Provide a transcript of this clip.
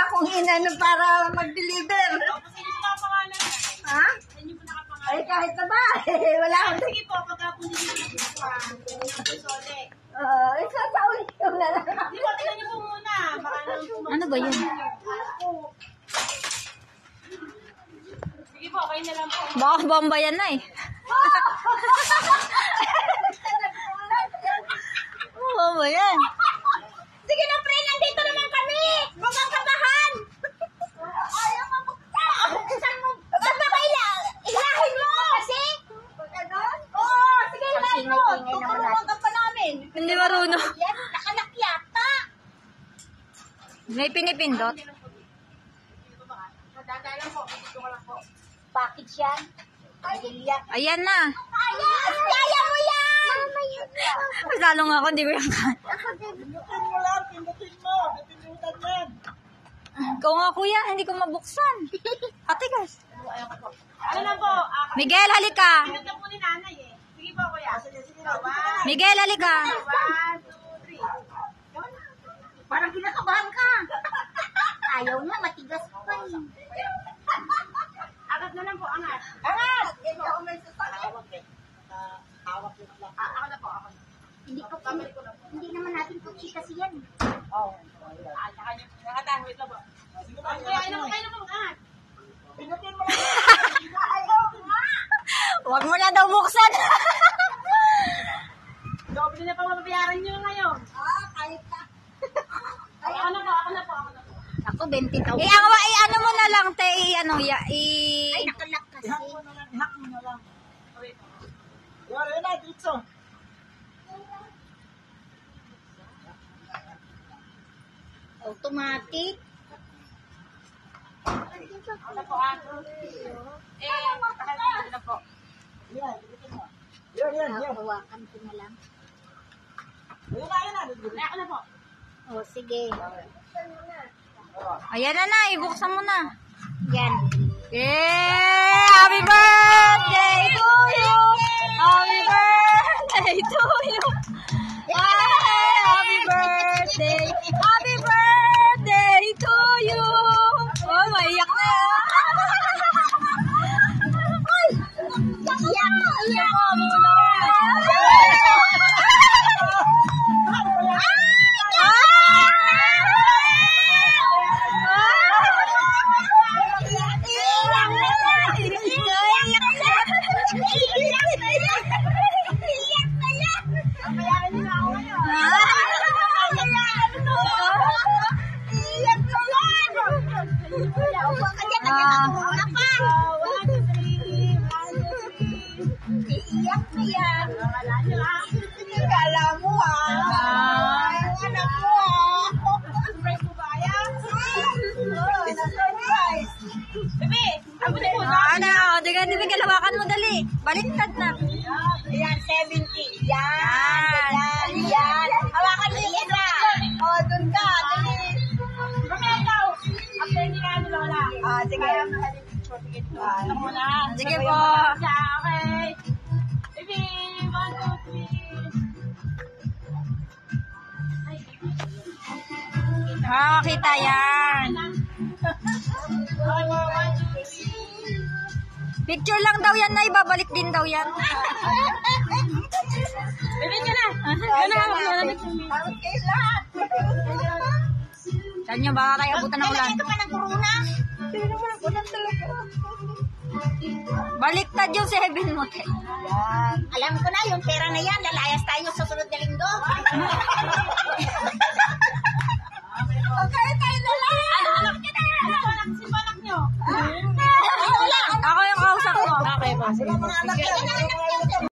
akong inano para mag-deliver. Ha? Ay, kahit na ba? Wala akong... Sige po, pagkapon din yung sole. Isa sa ulit yung na lang. Hindi po, tingnan niyo po muna. Ano ba yun? Sige po, kayo na lang po. Baka bomba yan na eh. Bomba yan. Sige na, pre, nandito naman kami! Huwag kang kabahan! Ayaw mo bukta! Saan mo? Ba't ba ilahin mo kasi? Ganon? Oo, sige, ilahin mo! Tuturuan ka pa namin! Hindi marunong. Yan, nakalakyata! May pinipindot. Dadala po, dito ko lang po. Package yan. Pagilya. Ayan na. Ayan! Kaya mo yan! Masalo nga ako, hindi ko yung kan. Pindutin mo lang, pindutin mo. Pindutan yan. Ikaw nga kuya, hindi ko mabuksan. Ate guys. Ano na po? Miguel, halika. Pindutan po ni nanay eh. Sige po, kuya. Sige, sige. Miguel, halika. 1, 2, 3. Parang kinakabahan ka. Ayaw na, matigas pa eh. Agat na lang po, angat. Angat! Hindi ako may sasakit. Ako na po, ako na. Hindi naman natin po chika siyan. Saka niyo. Nakatahan, wait lang po. Kuya, kayo naman, angat. Pinutin mo lang. Ayaw nga! Huwag mo na daw buksan. Doble na pang mababayaran niyo ngayon. Kahit na. Ako na po, ako na po, ako na po. Ako, 20,000. Ano mo na lang, te, Ay, nakalak kasi. Hack mo na lang. Wait. Yun na, dito. Automatic. Ako na po, pakalaman na po. Yan. Hawakan ko na lang. Ako na po. O, sige. Ayan na, ibuksan mo na. Yan. Yay! Happy birthday to you! Happy birthday to you! Yay! Happy birthday! Happy birthday to you! Oh, maiyak na. Ay! Iyak mo muna. Iiyak na yan. Kala mo Yung anak mo Surprise mo ba yan? Surprise. Bebe, ako na po. Hindi hawakan mo, dali. Baliktad na. Yan, 70. Yan. Hawakan mo yung isa. O, dun ka. Dali. Bebe, ikaw. After ni Kano Lola. Sige. Ako muna. Sige po. Okay. Bebe, 1, 2, 3. Makakita yan. Picture lang daw yan na ibabalik din daw yan. Bebe ka na. Okay lahat. Saan nyo, baka kayo abutan ng ulan. Ito pa ng corona. Hindi naman ang ulan talaga. Baliktad yung 7 mo, te. Yan. Alam ko na, yung pera na yan, lalayas tayo sa sunod na linggo. Okay, tayo na lang. Simbalak nyo. Ako yung kausap mo. Okay po. Mga anak yan.